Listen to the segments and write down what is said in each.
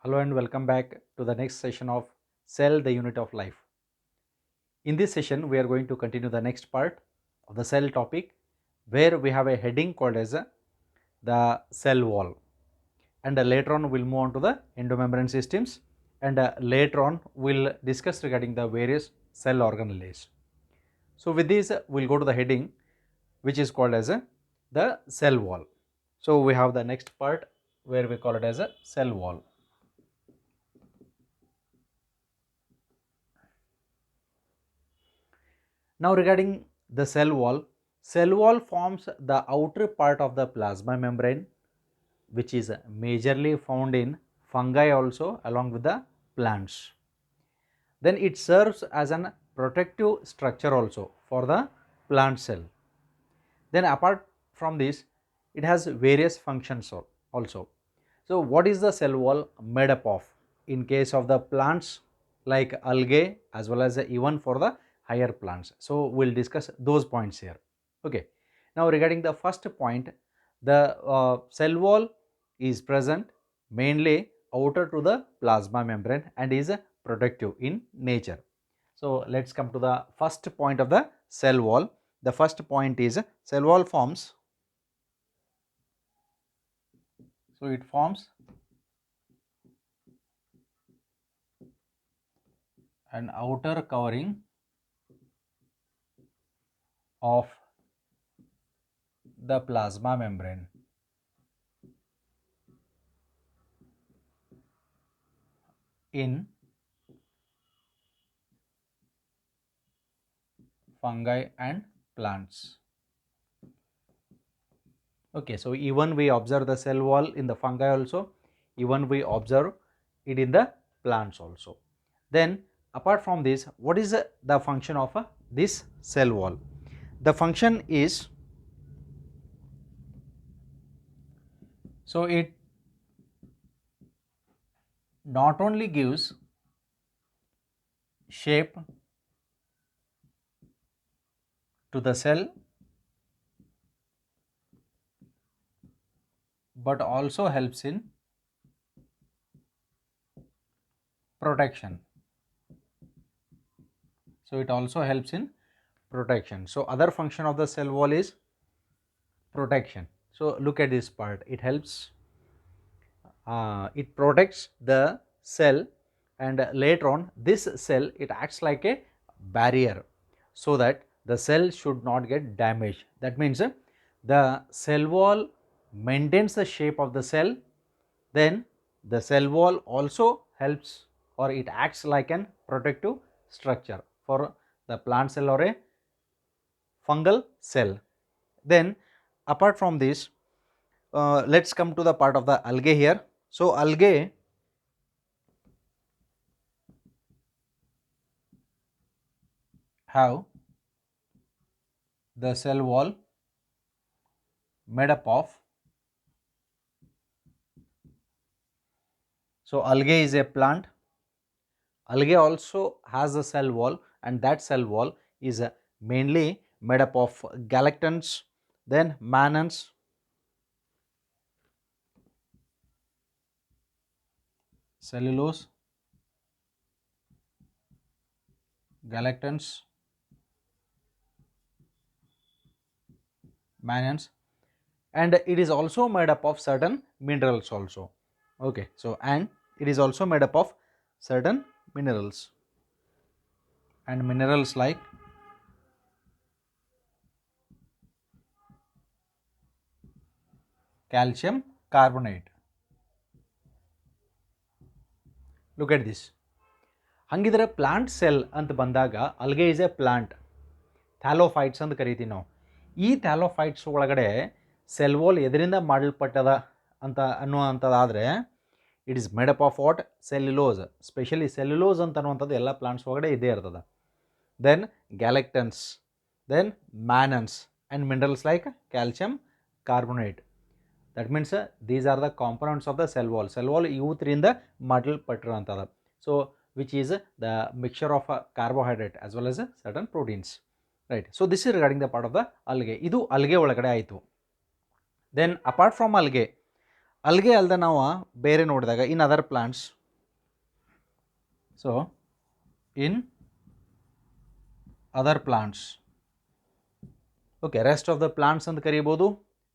Hello and welcome back to the next session of Cell, the Unit of Life. In this session, we are going to continue the next part of the cell topic, where we have a heading called as the cell wall, and later on we will move on to the endomembrane systems, and later on we will discuss regarding the various cell organelles. So with this, we will go to the heading which is called as the cell wall. So we have the next part where we call it as a cell wall. Now regarding the cell wall forms the outer part of the plasma membrane, which is majorly found in fungi also along with the plants. Then it serves as an protective structure also for the plant cell. Then apart from this, it has various functions also. So what is the cell wall made up of? In case of the plants like algae, as well as even for the higher plants. So we will discuss those points here. Okay. Now regarding the first point, the cell wall is present mainly outer to the plasma membrane and is protective in nature. So let's come to the first point of the cell wall. The first point is cell wall forms. So it forms an outer covering of the plasma membrane in fungi and plants. Okay, so even we observe the cell wall in the fungi also, even we observe it in the plants also. Then apart from this, what is the function of this cell wall? The function is, so it not only gives shape to the cell, but also helps in protection. So it also helps in protection. So other function of the cell wall is protection. So look at this part, it helps, it protects the cell, and later on this cell, it acts like a barrier so that the cell should not get damaged. That means the cell wall maintains the shape of the cell, then the cell wall also helps, or it acts like an protective structure for the plant cell or a fungal cell. Then apart from this, let's come to the part of the algae here. So algae have the cell wall made up of, so algae is a plant, algae also has a cell wall, and that cell wall is mainly made up of galactans, then mannans, cellulose, galactans, mannans, and it is also made up of certain minerals also. Okay, so and it is also made up of certain minerals, and minerals like calcium carbonate. Look at this. ಹಂಗಿದ್ರೆ plant cell ಅಂತ ಬಂದಾಗ ಅಲ್ಗೆ is A plant, thallophytes ಅಂತ ಕರಿತೀವಿ ನಾವು. ಈ thallophytes ಒಳಗಡೆ cell wall ಎದರಿಂದ ಮಾಡಲ್ಪಟ್ಟದ ಅಂತ ಅನ್ನುವಂಥದ್ದಾದರೆ, it is made up of what? Cellulose. Specially cellulose ಅಂತ ಅನ್ನುವಂಥದ್ದು ಎಲ್ಲ ಪ್ಲಾಂಟ್ಸ್ ಒಳಗಡೆ ಇದೇ ಇರ್ತದೆ. Then galactans, then mannans, and minerals like calcium carbonate. That means these are the components of the cell wall. Cell wall ಇವತ್ತರಿಂದ ಮಾಡಲ್ಪಟ್ಟಿರೋಂಥದ್ದು. So which is the mixture of carbohydrate as well as certain proteins, right? So this is regarding the part of the algae. Idu algae ಒಳಗಡೆ ಆಯಿತು. Then apart from algae ಅಲ್ದೆ ನಾವು ಬೇರೆ ನೋಡಿದಾಗ in other plants, so in other plants, okay, rest of the plants ಅಂತ ಕರಿಬೋದು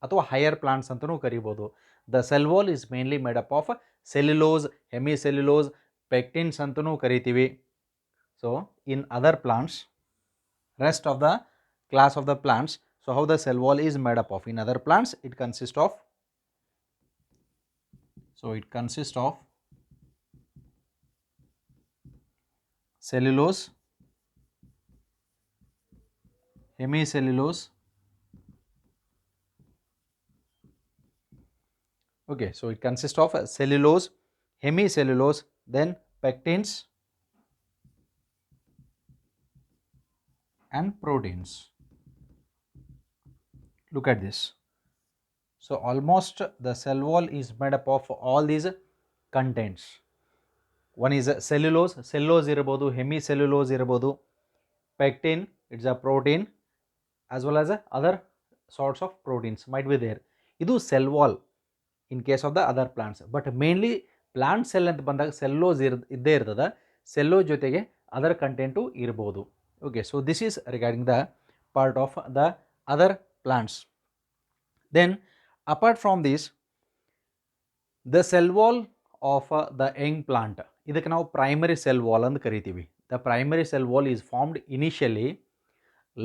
ಅಥವಾ higher plants ಅಂತಲೂ ಕರಿಬೋದು. The cell wall is mainly made up of cellulose, hemicellulose, pectins ಅಂತಲೂ ಕರಿತೀವಿ. So in other plants, rest of the class of the plants, so how the cell wall is made up of? In other plants it consists of, so it consists of cellulose, hemicellulose, okay, so it consists of cellulose, hemicellulose, then pectins and proteins. Look at this. So almost the cell wall is made up of all these contents. One is cellulose, cellulose irabodhu, hemicellulose irabodhu, pectin, it's a protein, as well as other sorts of proteins might be there. Idu cell wall in case of the other plants, but mainly plant cell anta bandaga cellulose idde irtada, cellulose jotege other content irabodhu. Okay, so this is regarding the part of the other plants. Then apart from this, the cell wall of the young plant, ಇದಕ್ಕೆ ನಾವು primary cell wall ಅಂತ ಕರಿತೀವಿ. The primary cell wall is formed initially.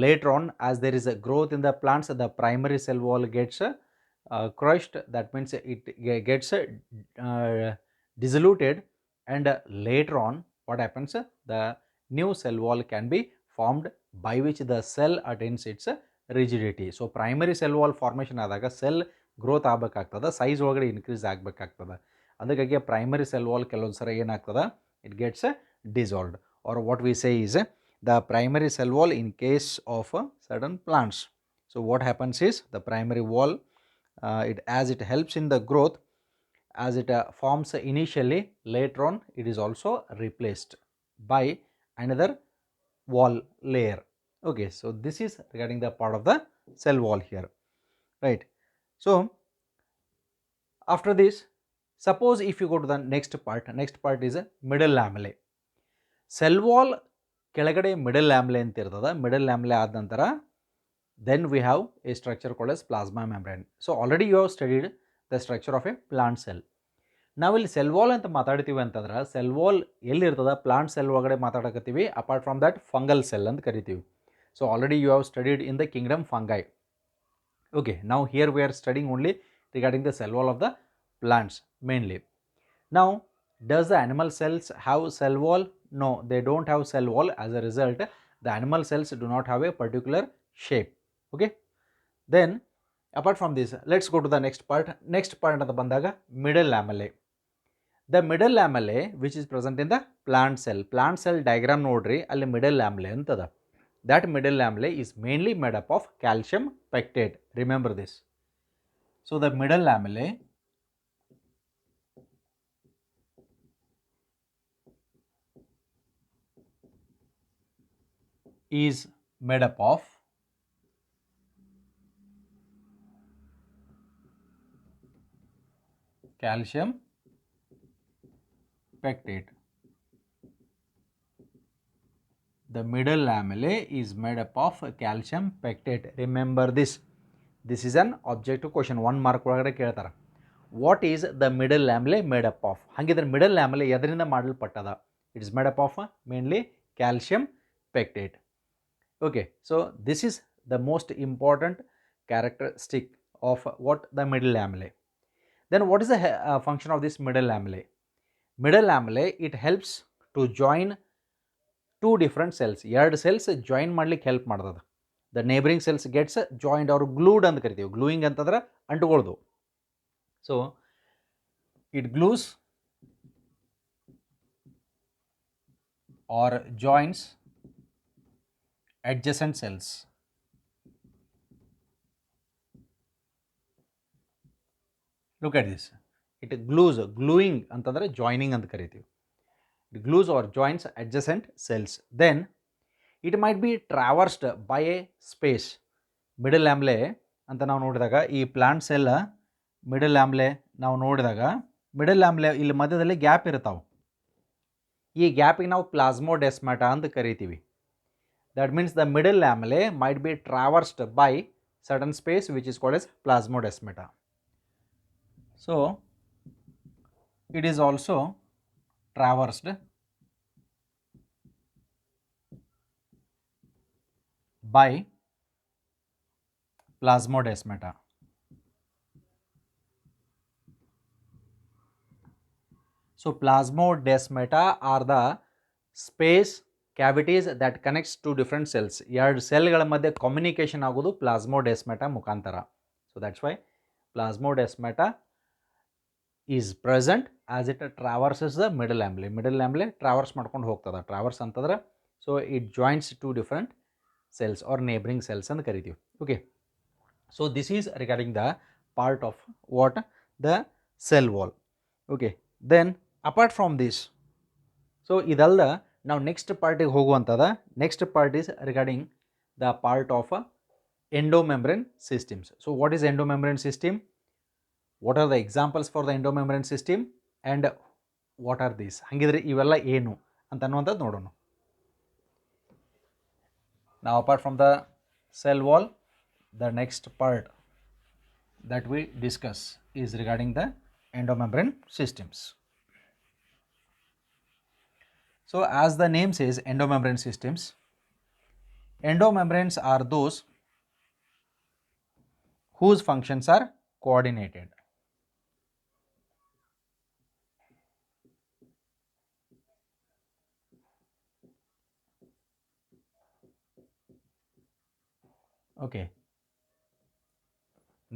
Later on, as there is a growth in the plants, the primary cell wall gets crushed, that means it gets diluted, and later on what happens, the new cell wall can be formed by which the cell attains its rigidity. So primary cell wall formation ಆದಾಗ cell growth ಆಗಬೇಕಾಗ್ತದೆ, size ಒಳಗಡೆ increase ಆಗಬೇಕಾಗ್ತದೆ. ಅದಕ್ಕಾಗಿ primary cell wall ಕೆಲವೊಂದು ಸಲ ಏನಾಗ್ತದೆ, it gets dissolved, or what we say is the primary cell wall in case of certain plants. So what happens is the primary wall, as it helps in the growth, as it forms initially, later on it is also replaced by another wall layer. Okay, so this is regarding the part of the cell wall here, right? So after this, suppose if you go to the next part is middle lamellae. Cell wall ಕೆಳಗಡೆ middle ಲ್ಯಾಮ್ಲೆ ಅಂತ ಇರ್ತದೆ. Middle ಲ್ಯಾಮ್ಲೆ ಆದ ನಂತರ then we have a structure called as plasma membrane. So already you have studied the structure of a plant cell. ನಾವಿಲ್ಲಿ cell wall ಅಂತ ಮಾತಾಡ್ತೀವಿ ಅಂತಂದ್ರೆ cell wall ಎಲ್ಲಿರ್ತದೆ, ಪ್ಲಾಂಟ್ ಸೆಲ್ ಒಳಗಡೆ ಮಾತಾಡಕತ್ತೀವಿ. Apart from that fungal cell ಅಂತ ಕರಿತೀವಿ. So already you have studied in the kingdom fungi. Okay, ನಾವು here we are studying only regarding the cell wall of the plants mainly. Now does the animal cells have cell wall? No, they don't have cell wall. As a result, the animal cells do not have a particular shape. Okay, then apart from this, let's go to the next part ಅಂತ ಬಂದಾಗ middle lamellae. The middle lamellae which is present in the plant cell diagram ನೋಡ್ರಿ, ಅಲ್ಲಿ middle lamellae ಅಂತದ. That middle lamellae is mainly made up of calcium pectate. Remember this. So the middle lamellae is made up of calcium pectate. The middle lamellae is made up of calcium pectate. Remember this. This is an objective question. 1 mark ಒಳಗಡೆ ಕೇಳ್ತಾರೆ. What is the middle lamellae made up of? ಹಾಗಿದ್ರೆ middle lamellae ಎದರಿಂದ ಮಾಡಲ್ಪಟ್ಟದ? It is made up of mainly calcium pectate. Okay, so this is the most important characteristic of what the middle lamellae. Then what is the function of this middle lamellae? Middle lamellae, it helps to join two different cells. ಎರಡು cells join ಮಾಡ್ಲಿಕ್ಕೆ help ಮಾಡ್ತದೆ. The neighboring cells gets joined or glued ಅಂತ ಕರಿತೀವಿ. Gluing ಅಂತಂದ್ರೆ ಅಂಟುಕೊಳ್ಳೋದು. So it glues or joins adjacent cells. Look at this. It glues, gluing ಅಂತಂದ್ರೆ joining ಅಂತ ಕರಿತೀವಿ. It glues or joins adjacent cells. Then it might be traversed by a space. Middle lamellae ಅಂತ ನಾವು ನೋಡಿದಾಗ ಈ plant cell middle ಲ್ಯಾಮ್ಲೆ ನಾವು ನೋಡಿದಾಗ middle ಲ್ಯಾಮ್ಲೆ ಇಲ್ಲಿ ಮಧ್ಯದಲ್ಲಿ ಗ್ಯಾಪ್ ಇರ್ತಾವೆ. ಈ ಗ್ಯಾಪಿಗೆ ನಾವು ಪ್ಲಾಸ್ಮೋಡೆಸ್ಮಾಟಾ ಅಂತ ಕರಿತೀವಿ. That means the middle lamella might be traversed by certain space which is called as plasmodesmata. So it is also traversed by plasmodesmata. So plasmodesmata are the space cavities that connects to different cells. ಎರಡು ಸೆಲ್ಗಳ ಮಧ್ಯೆ communication ಆಗೋದು plasmodesmata ಮುಖಾಂತರ. So that's why plasmodesmata is present as it traverses the middle lamella. Middle lamella traverse ಮಾಡ್ಕೊಂಡು ಹೋಗ್ತದೆ. Traverse ಅಂತಂದ್ರೆ so it joints to different cells or neighboring cells ಅಂತ ಕರಿತೀವಿ. Okay, so this is regarding the part of what the cell wall. Okay, then apart from this, so ಇದಲ್ದ ನಾವು next ಪಾರ್ಟಿಗೆ ಹೋಗುವಂಥದ. Next part is regarding the part of endomembrane systems. So what is endomembrane system, what are the examples for the endomembrane system and what are these, ಹಾಗಿದ್ರೆ ಇವೆಲ್ಲ ಏನು ಅಂತ ಅನ್ನುವಂಥದ್ದು ನೋಡೋಣ. Now apart from the cell wall, the next part that we discuss is regarding the endomembrane systems. So as the name says, endomembrane systems, endomembranes are those whose functions are coordinated. Okay,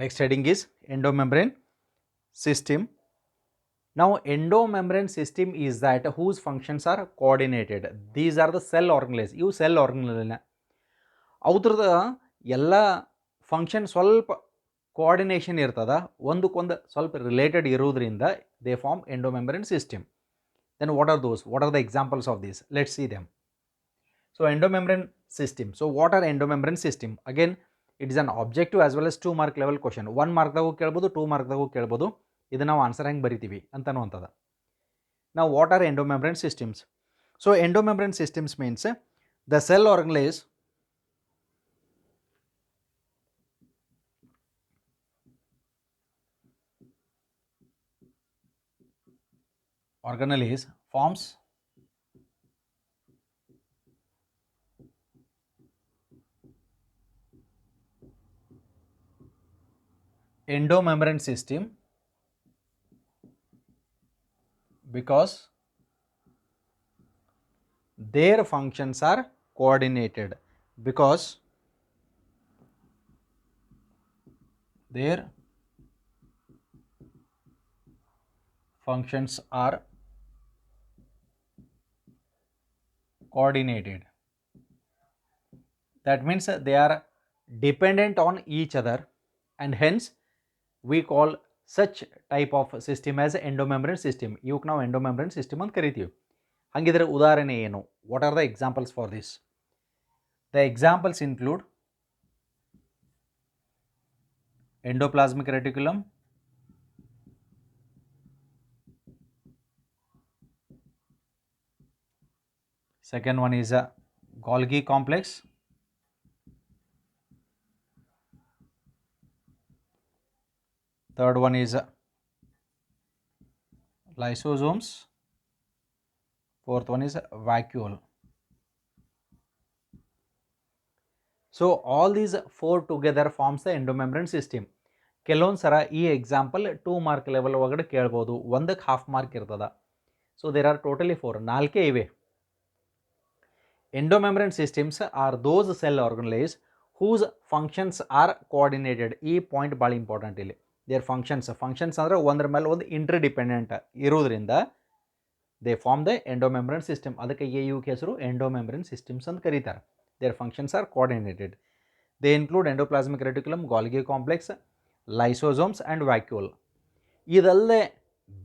next heading is endomembrane system. Now endomembrane system is that whose functions are coordinated. These are the cell organelles. ಇವು cell organelle, ಅವ್ರದ ಎಲ್ಲ function ಸ್ವಲ್ಪ coordination ಇರ್ತದ, ಒಂದಕ್ಕೊಂದು ಸ್ವಲ್ಪ related ಇರೋದ್ರಿಂದ they form endomembrane system. Then what are those, what are the examples of this, let's see them. So endomembrane system. So what are endomembrane system? Again, it is an objective as well as 2 mark level question. 1 mark dagu kelbodu, 2 mark dagu kelbodu. Idu ನಾವು answer ಹೆಂಗೆ ಬರಿತೀವಿ ಅಂತನೂ ಅಂತದ. Now what are endomembrane systems? So endomembrane systems means the cell organelles forms endomembrane system because their functions are coordinated. Because their functions are coordinated. That means they are dependent on each other, and hence we call such type of system as endomembrane system. ಇವಕ್ಕೆ ನಾವು endomembrane system ಅಂತ ಕರಿತೀವಿ. ಹಾಗಿದ್ರೆ ಉದಾಹರಣೆ ಏನು, what are the examples for this? The examples include endoplasmic reticulum, second one is a Golgi complex, third one is lysosomes, fourth one is vacuole. So all these 4 together forms the endomembrane system. ಕೆಲವೊಂದು ಸರ ಈ example 2 mark level ಒಳಗಡೆ ಕೇಳ್ಬೋದು, ಒಂದಕ್ಕೆ half mark ಇರ್ತದ. So there are totally 4, 4 ಇವೆ. Endomembrane systems are those cell organelles whose functions are coordinated. ಈ point ಭಾಳ important ಇಲ್ಲಿ. ದೇರ್ ಫಂಕ್ಷನ್ಸ್ ಅಂದರೆ ಒಂದ್ರ ಮೇಲೆ ಒಂದು ಇಂಟರ್ಡಿಪೆಂಡೆಂಟ್ ಇರೋದ್ರಿಂದ they form the endomembrane system. ಅದಕ್ಕೆ ಇವಕ್ಕೆ ಹೆಸರು ಎಂಡೋಮೆಂಬ್ರೇನ್ ಸಿಸ್ಟಮ್ಸ್ ಅಂತ ಕರೀತಾರೆ. Their functions are coordinated. They include endoplasmic reticulum, Golgi complex, lysosomes and vacuole. ಇದಲ್ಲದೆ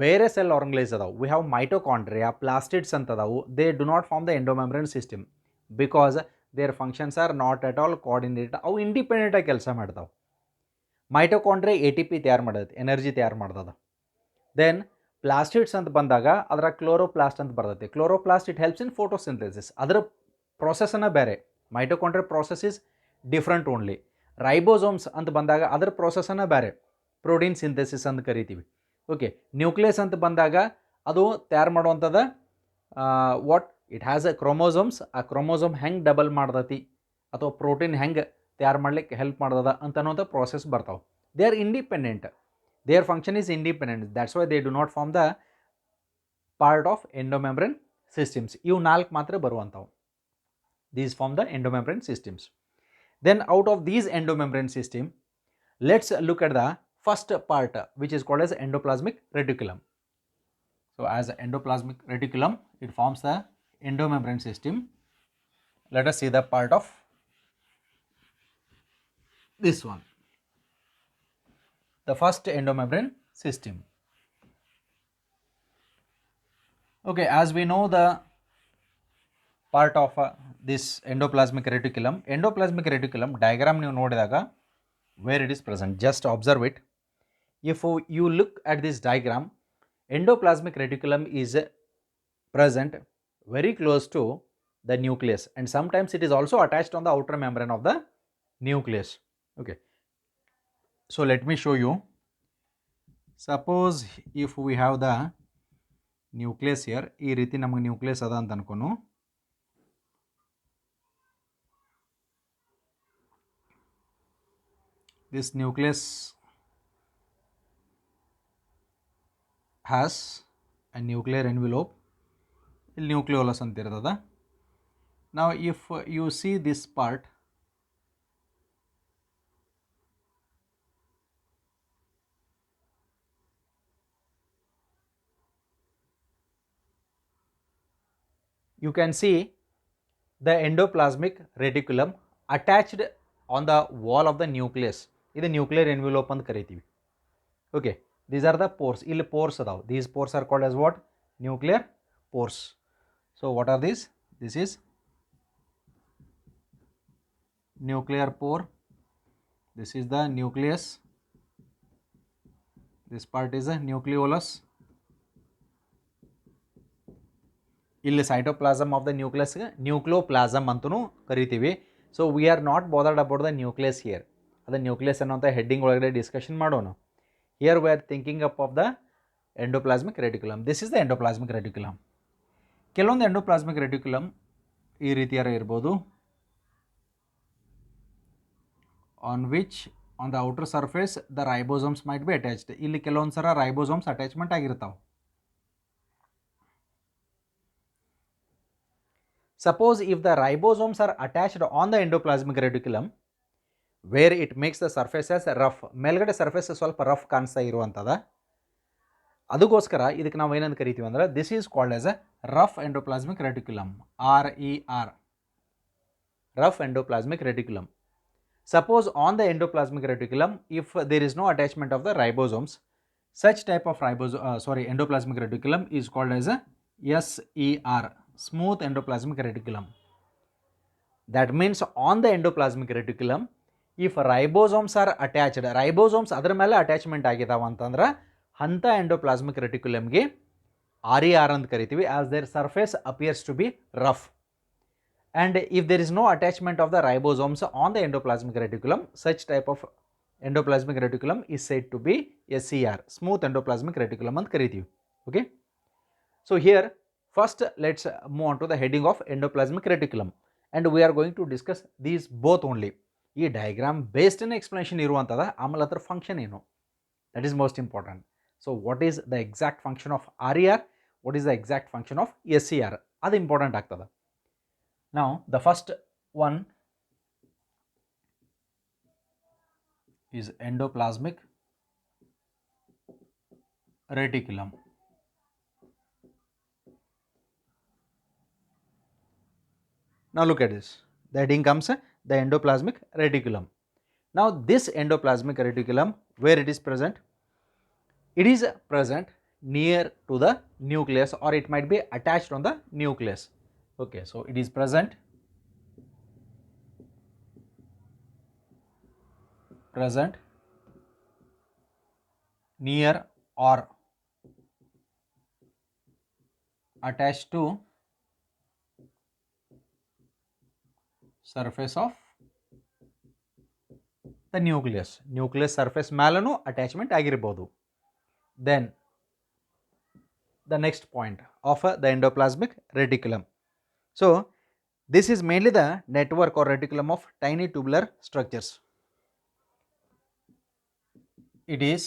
ಬೇರೆ ಸೆಲ್ ಆರ್ಗನೈಸ್ ಅದಾವೆ. ವಿ ಹ್ಯಾವ್ ಮೈಟೋಕಾಂಡ್ರಿಯಾ, ಪ್ಲಾಸ್ಟಿಡ್ಸ್ ಅಂತ ಅದಾವು. They do not form the endomembrane system because their functions are not at all coordinated. ಅವು ಇಂಡಿಪೆಂಡೆಂಟಾಗಿ ಕೆಲಸ ಮಾಡ್ತಾವೆ. Mitochondria ATP ತಯಾರು ಮಾಡೋದು, ಎನರ್ಜಿ ತಯಾರು ಮಾಡ್ತದೆ. ದೆನ್ ಪ್ಲಾಸ್ಟಿಡ್ಸ್ ಅಂತ ಬಂದಾಗ ಅದರ ಕ್ಲೋರೋಪ್ಲಾಸ್ಟ್ ಅಂತ ಬರ್ತೈತಿ. Chloroplast it helps in photosynthesis. ಅದರ ಪ್ರೊಸೆಸ್ಸನ್ನು ಬೇರೆ. Mitochondrial process is different only. Ribosomes ಅಂತ ಬಂದಾಗ ಅದರ ಪ್ರೊಸೆಸ್ಸನ್ನು ಬೇರೆ, ಪ್ರೋಟೀನ್ ಸಿಂಥೆಸಿಸ್ ಅಂತ ಕರಿತೀವಿ. ಓಕೆ, ನ್ಯೂಕ್ಲಿಯಸ್ ಅಂತ ಬಂದಾಗ ಅದು ತಯಾರು ಮಾಡುವಂಥದ್ದು what it has A chromosomes. ಆ ಕ್ರೋಮೋಸೋಮ್ ಹೆಂಗೆ ಡಬಲ್ ಮಾಡ್ತೈತಿ ಅಥವಾ ಪ್ರೋಟೀನ್ ಹೆಂಗೆ ತಯಾರು ಮಾಡ್ಲಿಕ್ಕೆ ಹೆಲ್ಪ್ ಮಾಡ್ತದ ಅಂತ ಅನ್ನೋಂಥ ಪ್ರೋಸೆಸ್ ಬರ್ತಾವೆ. They are independent. Their function is independent. That's why they do not form the part of endomembrane systems. ಇವು 4 ಮಾತ್ರ ಬರುವಂಥವು. These form the endomembrane systems. Then out of these endomembrane system, let's look at the first part which is called as endoplasmic reticulum. So as endoplasmic reticulum, it forms the endomembrane system. Let us see the part of this one. The first endomembrane system. Okay, as we know the part of this endoplasmic reticulum. Endoplasmic reticulum diagram ನೀವು ನೋಡಿದಾಗ where it is present, just observe it. If you look at this diagram, endoplasmic reticulum is present very close to the nucleus, and sometimes it is also attached on the outer membrane of the nucleus. Okay, so let me show you. Suppose if we have the nucleus here, ಈ ರೀತಿ ನಮಗೆ nucleus ಅದ ಅಂತ ಅನ್ಕೋನು. This nucleus has a nuclear envelope, nucleolus ಅಂತಿರ್ತದ. Now if you see this part, you can see the endoplasmic reticulum attached on the wall of the nucleus. ಇದು nuclear envelope ಅಂತ ಕರಿತೀವಿ. Okay, these are the pores. ಇಲ್ಲಿ pores ಅದಾವೆ. These pores are called as what? Nuclear pores. So what are these? This is nuclear pore. This is the nucleus. This part is a nucleolus. ಇಲ್ಲಿ cytoplasm of the nucleus nucleoplasm ಅಂತೂ ಕರಿತೀವಿ. So we are not bothered about the nucleus here. ಅದು nucleus ಅನ್ನೋಂಥ heading ಒಳಗಡೆ discussion ಮಾಡೋಣ. Here we are thinking up of the endoplasmic reticulum. This is the endoplasmic reticulum. ಕೆಲವೊಂದು endoplasmic reticulum ಈ ರೀತಿಯಾರ ಇರ್ಬೋದು, on which on the outer surface the ribosomes might be attached. ಇಲ್ಲಿ ಕೆಲವೊಂದು ಸಲ ರೈಬೋಸೋಮ್ಸ್ ಅಟ್ಯಾಚ್ಮೆಂಟ್ ಆಗಿರ್ತಾವೆ. Suppose if the ribosomes are attached on the endoplasmic reticulum, where it makes the surface as rough, ಮೇಲ್ಗಡೆ surface ಸ್ವಲ್ಪ rough ಕಾಣಿಸ್ತಾ ಇರುವಂಥದ, ಅದಕ್ಕೋಸ್ಕರ ಇದಕ್ಕೆ ನಾವು ಏನಂತ ಕರಿತೀವಿ ಅಂದ್ರೆ this is called as a rough endoplasmic reticulum. RER, rough endoplasmic reticulum. Suppose on the endoplasmic reticulum, if there is no attachment of the ribosomes, such type of endoplasmic reticulum is called as a SER, smooth endoplasmic reticulum. That means on the endoplasmic reticulum, if ribosomes are attached, ribosomes ಅದರ ಮೇಲೆ attachment ಆಗಿದಾವ ಅಂತಂದ್ರೆ ಅಂಥ endoplasmic ರೆಟಿಕ್ಯುಲಮ್ಗೆ RER ಅಂತ ಕರಿತೀವಿ, as their surface appears to be rough. And if there is no attachment of the ribosomes on the endoplasmic reticulum, such type of endoplasmic reticulum is said to be SER, smooth endoplasmic reticulum ಅಂತ ಕರಿತೀವಿ. Okay, so here first let's move on to the heading of endoplasmic reticulum, and we are going to discuss these both only. ಈ diagram based ಇನ್ explanation ಇರುವಂಥದ. ಆಮೇಲೆ ಅದರ function ಏನು, that is most important. So what is the exact function of RER, what is the exact function of SER, ಅದು important ಆಗ್ತದೆ. Now the first one is endoplasmic reticulum. Now look at this. The heading comes the endoplasmic reticulum. Now this endoplasmic reticulum, where it is present? It is present near to the nucleus, or it might be attached on the nucleus. Okay, so it is present near or attached to surface of the nucleus surface ಮೇಲೂ attachment ಆಗಿರಬಹುದು. Then the next point of the endoplasmic reticulum. So this is mainly the network or reticulum of tiny tubular structures. It is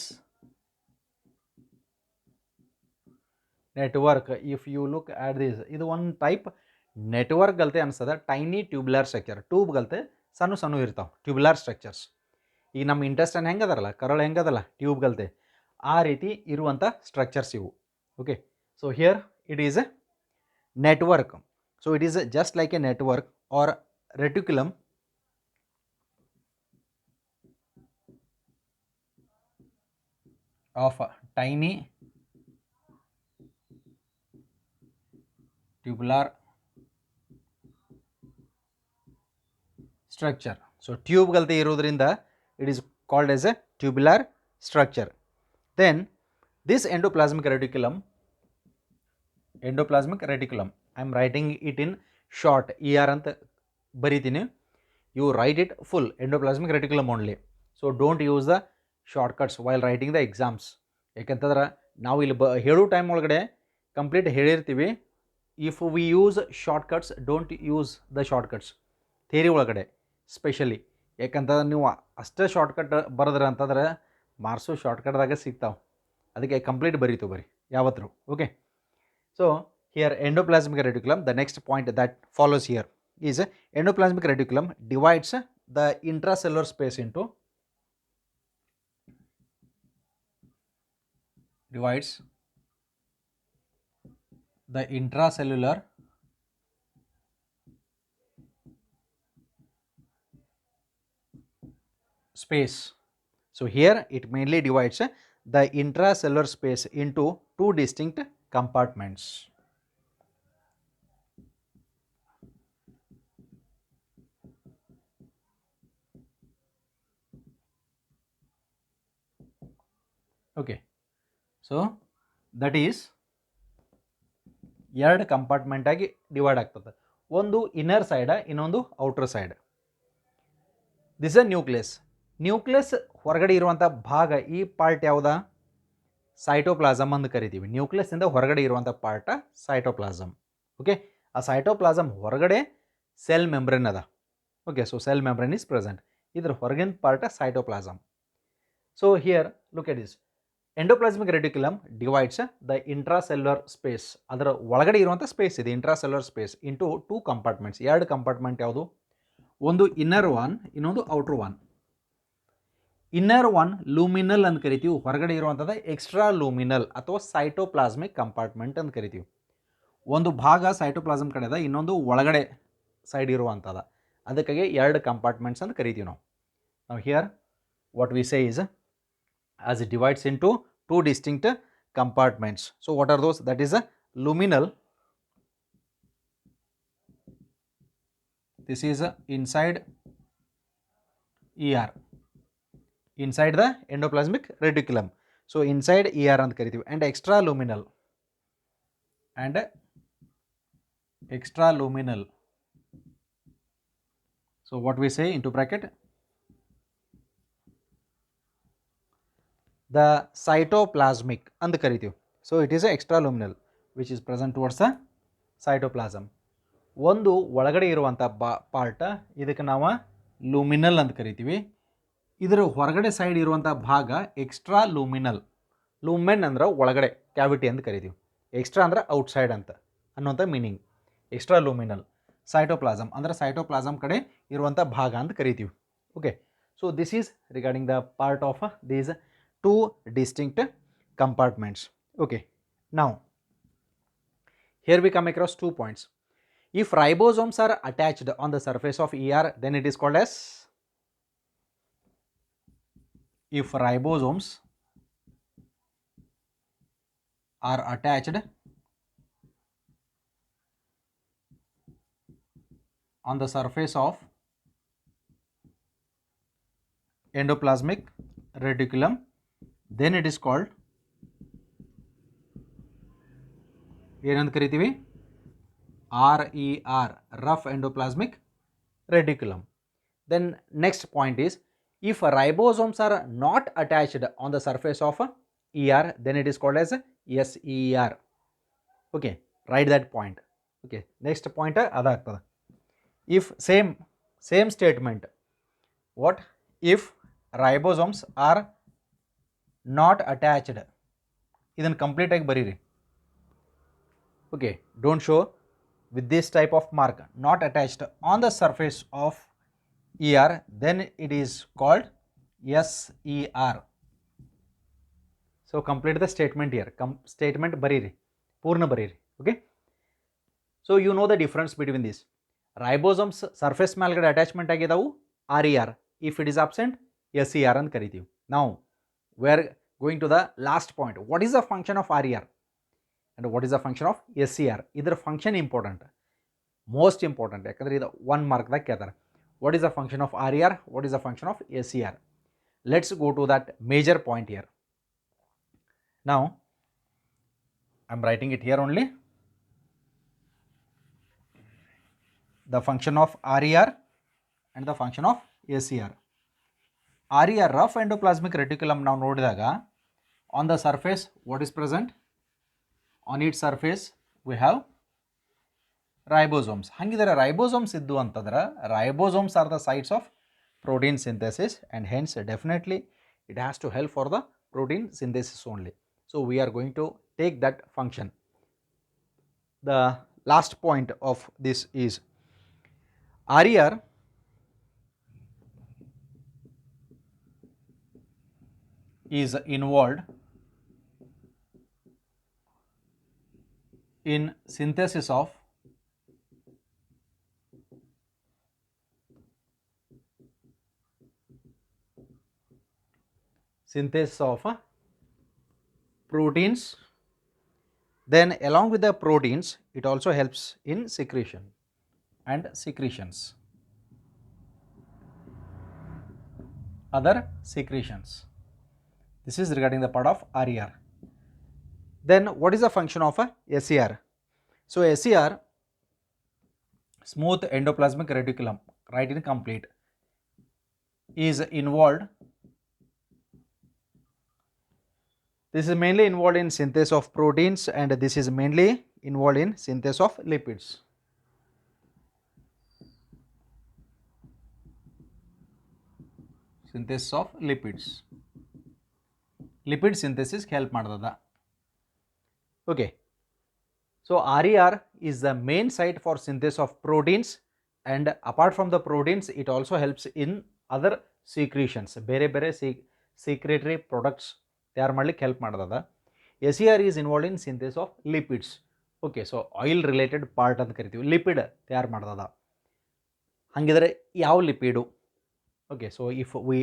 network. If you look at this, ಇದು ಒಂದು type network ಗಲ್ತೆ ಅನ್ಸದ tiny tubular structure. Tube ಗಲ್ತೆ ಸಣ್ಣ ಸಣ್ಣ ಇರ್ತಾವೆ tubular structures. ಈಗ ನಮ್ಮ ಇಂಟೆಸ್ಟೈನ್ ಹೆಂಗದಲ್ಲ, ಕರಳು ಹೆಂಗದಲ್ಲ ಟ್ಯೂಬ್ ಗಲ್ತೆ, ಆ ರೀತಿ ಇರುವಂಥ ಸ್ಟ್ರಕ್ಚರ್ಸ್ ಇವು. Okay, so here it is A network. So it is just like a network or reticulum of tiny tubular structure. So tube galte irodrinda it is called as a tubular structure. Then this endoplasmic reticulum, I am writing it in short, ER anta baritini. You write it full, endoplasmic reticulum only. So don't use the shortcuts while writing the exams. ಯಾಕಂತಂದ್ರೆ ನಾವು ಇಲ್ಲಿ ಹೇಳೋ time ಒಳಗಡೆ complete ಹೇಳಿರ್ತೀವಿ. If we use shortcuts, don't use the shortcuts theory ಒಳಗಡೆ specially. ಯಾಕಂತಂದ್ರೆ ನೀವು ಅಷ್ಟೇ ಶಾರ್ಟ್ಕಟ್ ಬರೆದ್ರೆ ಅಂತಂದ್ರೆ ಮಾರ್ಕ್ಸು ಶಾರ್ಟ್ಕಟ್ದಾಗ ಸಿಗ್ತಾವೆ. ಅದಕ್ಕೆ ಕಂಪ್ಲೀಟ್ ಬರೀತು ಬರೀ ಯಾವತ್ತೂ. Okay, so here endoplasmic reticulum, the next point that follows here is endoplasmic reticulum divides the intracellular space into space. So here it mainly divides the intracellular space into two distinct compartments. Okay, so that is ಎರಡು compartment ಆಗಿ divide ಆಗ್ತದೆ. ಒಂದು inner side, ಇನ್ನೊಂದು outer side. This a nucleus. Nucleus ಹೊರಗಡೆ ಇರುವಂಥ ಭಾಗ, ಈ part ಯಾವುದಾ? Cytoplasm ಅಂತ ಕರಿತೀವಿ. ನ್ಯೂಕ್ಲಿಯಸ್ ಇಂದ ಹೊರಗಡೆ ಇರುವಂಥ ಪಾರ್ಟ್ ಸೈಟೋಪ್ಲಾಸಮ್. ಓಕೆ, ಆ ಸೈಟೋಪ್ಲಾಸಮ್ ಹೊರಗಡೆ ಸೆಲ್ ಮೆಂಬ್ರೇನ್ ಅದ. Okay, so cell membrane is present. ಇದ್ರ ಹೊರಗಿನ part cytoplasm. So here look at this. Endoplasmic reticulum divides the intracellular space. ಅದರ ಒಳಗಡೆ ಇರುವಂಥ ಸ್ಪೇಸ್ ಇದೆ intracellular space into two compartments. ಎರಡು ಕಂಪಾರ್ಟ್ಮೆಂಟ್ ಯಾವುದು? ಒಂದು ಇನ್ನರ್ ಒನ್, ಇನ್ನೊಂದು outer one. Inner one luminal ಅಂತ ಕರಿತೀವಿ. ಹೊರಗಡೆ ಇರುವಂಥದ್ದು ಎಕ್ಸ್ಟ್ರಾ ಲೂಮಿನಲ್ ಅಥವಾ ಸೈಟೋಪ್ಲಾಸ್ಮಿಕ್ ಕಂಪಾರ್ಟ್ಮೆಂಟ್ ಅಂತ ಕರಿತೀವಿ. ಒಂದು ಭಾಗ ಸೈಟೋಪ್ಲಾಸಮ್ ಕಡೆ ಅದ, ಇನ್ನೊಂದು ಒಳಗಡೆ ಸೈಡ್ ಇರುವಂಥದ್ದು. ಅದಕ್ಕಾಗಿ ಎರಡು ಕಂಪಾರ್ಟ್ಮೆಂಟ್ಸ್ ಅಂತ ಕರಿತೀವಿ ನಾವು. ನಾವು here what we say is as it divides into two distinct compartments. So what are those? That is a luminal. This is inside ER, inside the endoplasmic reticulum. So inside ER ಅಂತ ಕರಿತೀವಿ. And extra luminal. So what we say into bracket, the cytoplasmic ಅಂತ ಕರಿತೀವಿ. So it is a extraluminal which is present towards the cytoplasm. ಒಂದು ಒಳಗಡೆ ಇರುವಂಥ part, ಇದಕ್ಕೆ ನಾವು luminol ಅಂತ ಕರಿತೀವಿ. ಇದರ ಹೊರಗಡೆ ಸೈಡ್ ಇರುವಂಥ ಭಾಗ ಎಕ್ಸ್ಟ್ರಾ ಲೂಮಿನಲ್. ಲೂಮೆನ್ ಅಂದ್ರೆ ಒಳಗಡೆ ಕ್ಯಾವಿಟಿ ಅಂತ ಕರಿತೀವಿ. ಎಕ್ಸ್ಟ್ರಾ ಅಂದ್ರೆ ಔಟ್ಸೈಡ್ ಅಂತ ಅನ್ನುವಂಥ ಮೀನಿಂಗ್. Extra luminol. ಸೈಟೋಪ್ಲಾಸಮ್ ಅಂದರೆ ಸೈಟೋಪ್ಲಾಸಮ್ ಕಡೆ ಇರುವಂಥ ಭಾಗ ಅಂತ ಕರಿತೀವಿ. Okay, so this is regarding the part of these two distinct compartments. Okay, now here we come across 2 points. If ribosomes are attached on the surface of ER, then it is called as, if ribosomes are attached on the surface of endoplasmic reticulum, then it is called ಏನಂತ ಕರಿತೀವಿ? RER, rough endoplasmic reticulum. Then next point is, if ribosomes are not attached on the surface of ER, then it is called as SER. Okay, write that point. Okay, next point adagtada. If same statement, what if ribosomes are not attached? ಇದನ್ನು complete ಆಗಿ ಬರೀರಿ. Okay, don't show with this type of mark, not attached on the surface of ER, then it is called SER. So complete the statement here. Statement bariri, purna bariri. Okay, so you know the difference between this. Ribosomes surface ಮೇಲ್ಗಡೆ attachment ಆಗಿದಾವು RER. If it is absent, SER ಅಂತ ಕರಿತೀವಿ. Now we are going to the last point. What is the function of RER and what is the function of SER? ಇದರ function important, most important. ಯಾಕಂದ್ರೆ ಇದು 1 ಮಾರ್ಕ್ದಾಗ ಕೇಳ್ತಾರೆ. What is the function of RER? What is the function of SER? Let's go to that major point here. Now I am writing it here only. The function of RER and the function of SER. RER, rough endoplasmic reticulum, ನಾವು ನೋಡಿದಾಗ on the surface what is present? On its surface we have ribosomes. ಹಂಗಿದ್ರೆ ribosomes ಇದ್ದು ಅಂತಂದ್ರೆ ribosomes are the sites of protein synthesis, and hence definitely it has to help for the protein synthesis only. So we are going to take that function. The last point of this is RER is involved in synthesis of proteins. Then along with the proteins, it also helps in secretion and secretions, other secretions. This is regarding the part of RER. Then what is the function of SER? So SER, smooth endoplasmic reticulum, write in complete, is involved. This is mainly involved in synthesis of proteins, and this is mainly involved in synthesis of lipids. Synthesis of lipids. Lipid synthesis help ಮಾಡ್ತದ. Okay, so RER is the main site for synthesis of proteins, and apart from the proteins it also helps in other secretions. ಬೇರೆ ಬೇರೆ secretory products ತಯಾರು ಮಾಡ್ಲಿಕ್ಕೆ help ಮಾಡ್ತದ. SER is involved in synthesis of lipids. Okay, so oil related part ಅಂತ ಕರಿತೀವಿ, lipid ತಯಾರು ಮಾಡ್ತದ. ಹಂಗಿದ್ರೆ ಯಾವ ಲಿಪಿಡು? Okay, so if we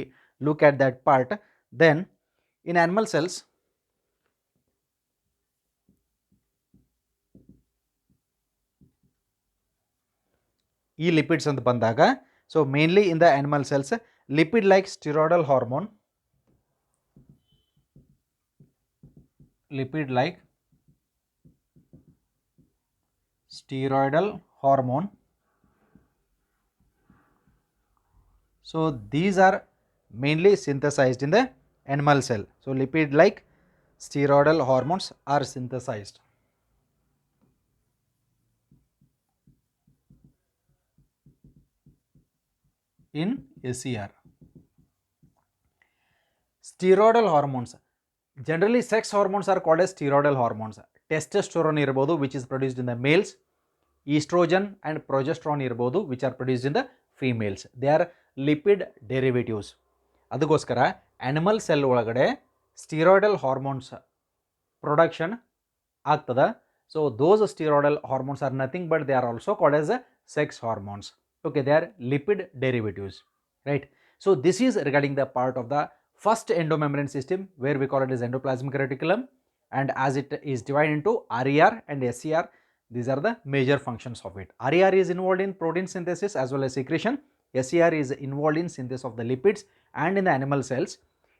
look at that part, then in animal cells, ಈ lipids ಅಂತ ಬಂದಾಗ, so mainly in the animal cells, lipid like steroidal hormone, so these are mainly synthesized in the animal cell. So lipid like steroidal hormones are synthesized in SER. Steroidal hormones, generally sex hormones are called as steroidal hormones. Testosterone irbodu, which is produced in the males, estrogen and progesterone irbodu, which are produced in the females. They are lipid derivatives. ಅದಕ್ಕೋಸ್ಕರ animal cell ಒಳಗಡೆ steroidal hormones production ಆಗ್ತದ. So those steroidal hormones are nothing but they are also called as sex hormones. Okay, they are lipid derivatives, right? So this is regarding the part of the first endomembrane system, where we call it as endoplasmic reticulum, and as it is divided into RER and SER, these are the major functions of it. RER is involved in protein synthesis as well as secretion. SER is involved in synthesis of the lipids and in the animal cells.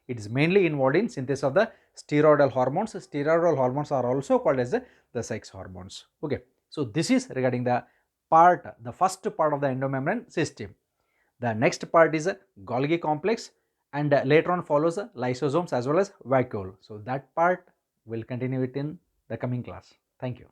It is mainly involved in synthesis of the steroidal hormones. Steroidal hormones are also called as the sex hormones. Okay, so this is regarding the first part of the endomembrane system. The next part is a Golgi complex, and later on follows lysosomes as well as vacuole. So that part will continue it in the coming class. Thank you.